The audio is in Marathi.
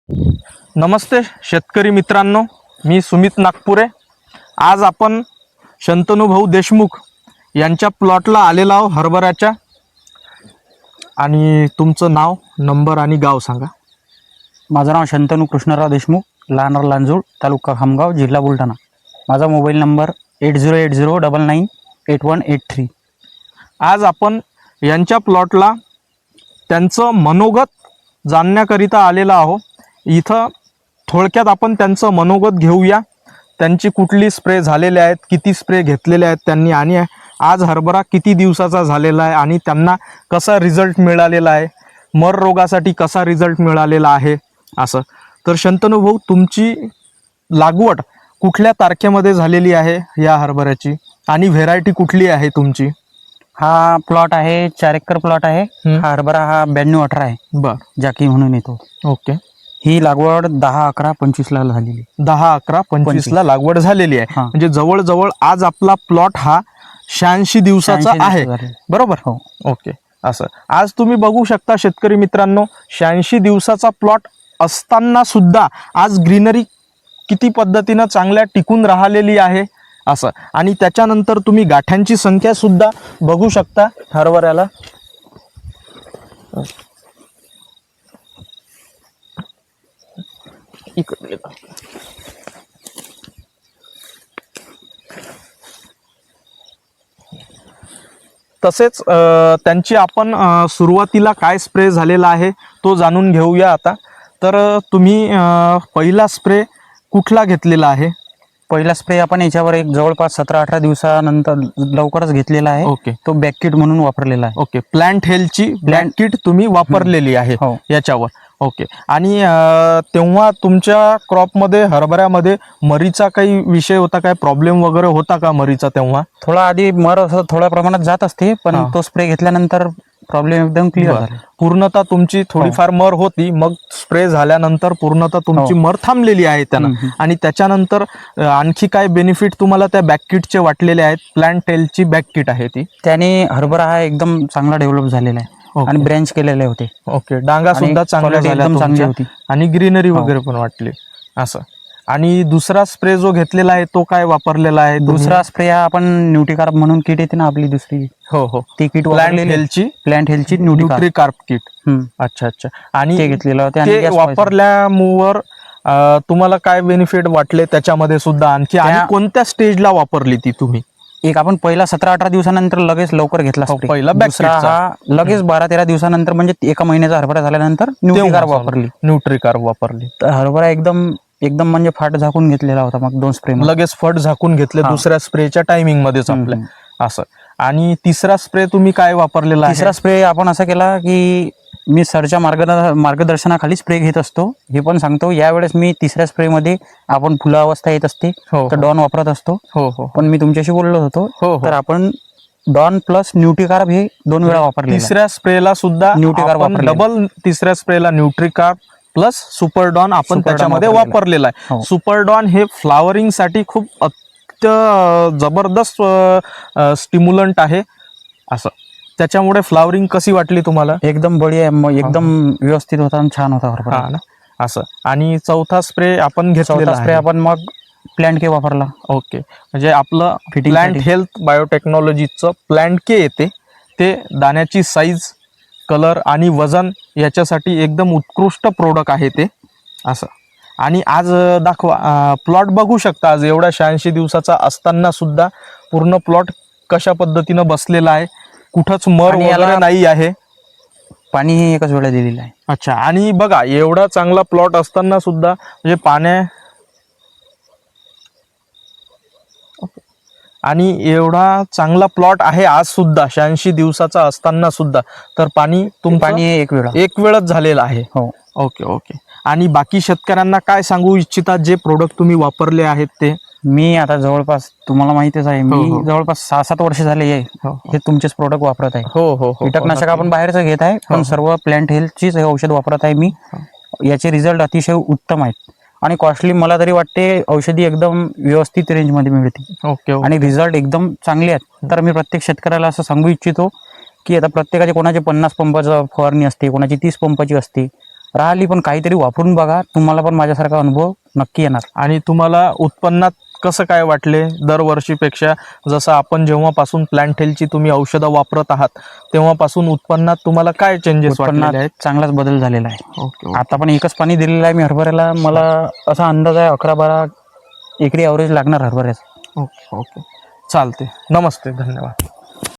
नमस्ते शेतकरी मित्रांनो, मी सुमित नागपुरे। आज आपण शंतनुभाऊ देशमुख यांच्या प्लॉटला आलेला आहो हरभऱ्याच्या। आणि तुमचं नाव, नंबर आणि गाव सांगा। माझं नाव शंतनू कृष्णराव देशमुख, लहानर लांजूळ, तालुका खामगाव, जिल्हा बुलढाणा। माझा मोबाईल नंबर 8080998183। आज आपण यांच्या प्लॉटला त्यांचं मनोगत जाणण्याकरिता आलेला आहो। इथं थोडक्यात आपण त्यांचं मनोगत घेऊया। त्यांची कुठली स्प्रे झालेले आहेत, किती स्प्रे घेतलेले आहेत त्यांनी, आणि आज हरभरा किती दिवसाचा झालेला आहे आणि त्यांना कसा रिझल्ट मिळालेला आहे, मर रोगासाठी कसा रिझल्ट मिळालेला आहे असं। तर शंतनू भाऊ, तुमची लागवड कुठल्या तारखेमध्ये झालेली आहे या हरभऱ्याची, आणि व्हेरायटी कुठली आहे तुमची? हा प्लॉट आहे 4 एकर प्लॉट आहे। हा हरभरा हा 9218 आहे, बर, जाकी म्हणून येतो। ओके। ही लागवड 10/11/25 ला झालेली। 10/11/25 लागवड झालेली आहे। म्हणजे जवळजवळ आज आपला प्लॉट हा 86 दिवसाचा आहे, बरोबर? हो, ओके। असं आज तुम्ही बघू शकता शेतकरी मित्रांनो, 86 दिवसाचा प्लॉट असताना सुद्धा आज ग्रीनरी किती पद्धतीनं चांगल्या टिकून राहिलेली आहे असं। आणि त्याच्यानंतर तुम्ही गाठ्यांची संख्या सुद्धा बघू शकता हरभऱ्याला। इकडे तसेच त्यांची आपण सुरुवातीला काय स्प्रे झालेला आहे तो जाणून घेऊया आता। तर तुम्ही पहिला स्प्रे कुठला घेतलेला आहे? पहिला स्प्रे आपण याच्यावर एक जवळपास 17-18 दिवसानंतर लवकरच घेतलेला आहे। ओके, तो बॅक किट म्हणून वापरलेला आहे। ओके, प्लांट हेल्थची बॅक किट तुम्ही वापरलेली आहे याच्यावर। ओके। आणि तेव्हा तुमच्या क्रॉपमध्ये, हरभऱ्यामध्ये मरीचा काही विषय होता, काय प्रॉब्लेम वगैरे होता का मरीचा तेव्हा? थोडा आधी मर असं थोड्या प्रमाणात जात असते, पण तो स्प्रे घेतल्यानंतर प्रॉब्लेम एकदम क्लिअर झाला। पूर्णतः तुमची थोडीफार मर होती, मग स्प्रे झाल्यानंतर पूर्णतः तुमची मर थांबलेली आहे त्यानं। आणि त्याच्यानंतर आणखी काय बेनिफिट तुम्हाला त्या बॅक किटचे वाटलेले आहेत? प्लांट हेल्थची बॅक किट आहे ती, त्याने हरभरा हा एकदम चांगला डेव्हलप झालेला आहे आणि ब्रँच केलेले होते। ओके, डांगा सुद्धा चांगल्या झाल्या चांगली होती आणि ग्रीनरी वगैरे पण वाटली असं। आणि दुसरा स्प्रे जो घेतलेला आहे तो काय वापरलेला आहे? दुसरा स्प्रे हा आपण न्यूट्रीकार्प म्हणून किट येते ना आपली दुसरी, हो हो, ती किट प्लांट हेल्थची न्यूट्रीकार्प किट। अच्छा अच्छा। आणि ते घेतलेलं होतं, ते वापरल्यामुळे तुम्हाला काय बेनिफिट वाटले त्याच्यामध्ये सुद्धा आणखी? आणि कोणत्या स्टेजला वापरली ती तुम्ही? एक आपण पहिला 17-18 दिवसानंतर लगेच लवकर घेतला पहिला, दुसरा हा लगेच 12-13 दिवसानंतर, म्हणजे 1 महिन्याचा हरभरा झाल्यानंतर न्यूट्रीकार्प वापरली। तर हरभरा एकदम म्हणजे फाट झाकून घेतलेला होता। मग 2 स्प्रे लगेच फट झाकून घेतले दुसऱ्या स्प्रेच्या टायमिंग मध्येच आपल्या असं। आणि तिसरा स्प्रे तुम्ही काय वापरलेला आहे? तिसरा स्प्रे आपण असा केला की मी सरच्या मार्गदर्शनाखाली स्प्रे घेत असतो। हे पण सांगतो, यावेळेस मी तिसऱ्या स्प्रे मध्ये आपण फुला अवस्था येत असते तर डॉन वापरत असतो। पण मी तुमच्याशी बोललो होतो, तर आपण डॉन प्लस न्यूट्रीकार्प हे 2 वेळा वापरले। तिसऱ्या स्प्रेला सुद्धा न्यूट्रीकार्प, डबल तिसऱ्या स्प्रेला न्यूट्रीकार्प प्लस सुपरडॉन आपण त्याच्यामध्ये वापरलेला आहे। सुपरडॉन हे फ्लावरिंग साठी खूप जबरदस्त स्टिम्युलंट आहे असं। त्याच्यामुळे फ्लावरिंग कशी वाटली तुम्हाला? एकदम बढिया, एकदम व्यवस्थित होता आणि छान होता हरभरा असं। आणि चौथा स्प्रे आपण घेतलेला स्प्रे आपण मग प्लांट के वापरला। ओके, म्हणजे आपलं प्लांट हेल्थ बायोटेक्नॉलॉजीचं प्लांट के येते, ते दाण्याची साईज, कलर आणि वजन याच्यासाठी एकदम उत्कृष्ट प्रोडक्ट आहे ते असं। आणि आज दाखवा, प्लॉट बघू शकता आज एवढ्या 86 दिवसाचा असताना सुद्धा पूर्ण प्लॉट कशा पद्धतीनं बसलेला आहे, कुठंच मर वगैरे नाही आहे। पाणी हे एकच वेळा दिलेलं आहे। अच्छा। आणि बघा, एवढा चांगला प्लॉट असताना सुद्धा म्हणजे आणि एवढा चांगला प्लॉट आहे आज सुद्धा 86 दिवसाचा असताना सुद्धा, तर पाणी एक वेळच झालेलं आहे। Okay okay. आणि बाकी शेतकऱ्यांना काय सांगू इच्छितात जे प्रोडक्ट तुम्ही वापरले आहेत ते? मी आता जवळपास, तुम्हाला माहितीच आहे, मी जवळपास 6-7 वर्ष झाले हे तुमचेच प्रोडक्ट वापरत आहे। कीटकनाशक आपण बाहेरचं घेत आहे, पण सर्व प्लांट हेल्थचीच हे औषध वापरत आहे मी। याचे रिझल्ट अतिशय उत्तम आहेत आणि कॉस्टली मला तरी वाटते औषधी एकदम व्यवस्थित रेंजमध्ये मिळते आणि रिझल्ट एकदम चांगले आहेत। तर मी प्रत्येक शेतकऱ्याला असं सांगू इच्छितो की आता प्रत्येकाचे, कोणाचे 50 पंपाचं फवारणी असते, कोणाची 30 पंपाची असते, राहिली, पण काहीतरी वापरून बघा, तुम्हाला पण माझ्यासारखा अनुभव नक्की येणार. आणि तुम्हाला उत्पन्नात कसं काय वाटले दरवर्षीपेक्षा? जसं आपण जेव्हापासून प्लांट हेल्थची तुम्ही औषधं वापरत आहात तेव्हापासून उत्पन्नात तुम्हाला काय चेंजेस वाटलेले उत्पन्नात आहेत? चांगलाच बदल झालेला आहे. ओके आता पण एकच पाणी दिलेलं आहे मी हरभऱ्याला. मला असा अंदाज आहे 11-12 एकरी ॲव्हरेज लागणार हरभऱ्याचं. ओके ओके चालते. नमस्ते, धन्यवाद.